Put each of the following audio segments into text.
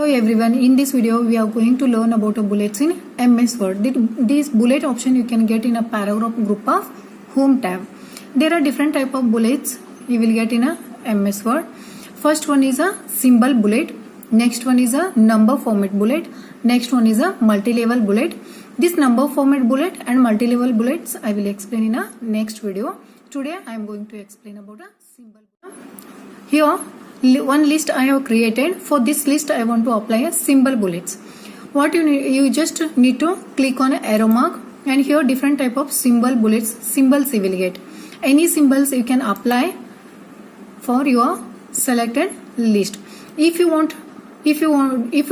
Hello everyone, in this video we are going to learn about a bullets in MS Word. This bullet option you can get in a paragraph group of Home tab. There are different type of bullets you will get in a MS Word. First one is a symbol bullet, next one is a number format bullet, next one is a multi-level bullet. This number format bullet and multi-level bullets I will explain in a next video. Today I am going to explain about a symbol. Here one list I have created. For this list I want to apply a symbol bullets. What you just need to click on an arrow mark, and here different type of symbol bullets, symbols you will get. Any symbols you can apply for your selected list. If you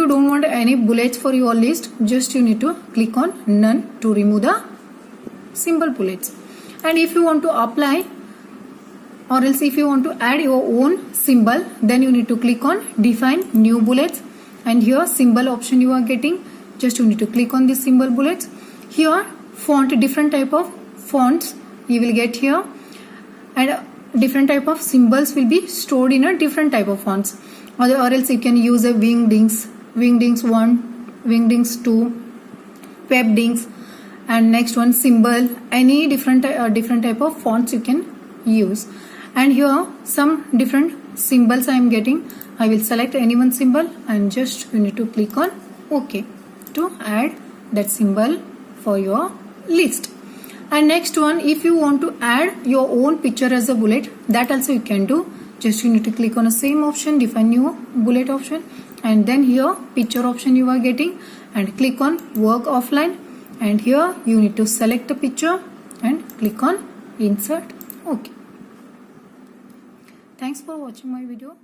don't want any bullets for your list, just you need to click on none to remove the symbol bullets. And if you want to apply, or else if you want to add your own symbol, then you need to click on define new bullets, and here symbol option you are getting, just you need to click on this symbol bullets. Here font, different type of fonts you will get here, and different type of symbols will be stored in a different type of fonts. Or else you can use a wingdings 1, wingdings 2, webdings, and next one symbol. Any different type of fonts you can use. And here some different symbols I am getting. I will select any one symbol and just you need to click on OK to add that symbol for your list. And next one, if you want to add your own picture as a bullet, that also you can do. Just you need to click on the same option, define new bullet option, and then here picture option you are getting, and click on work offline, and here you need to select the picture and click on insert OK. Thanks for watching my video.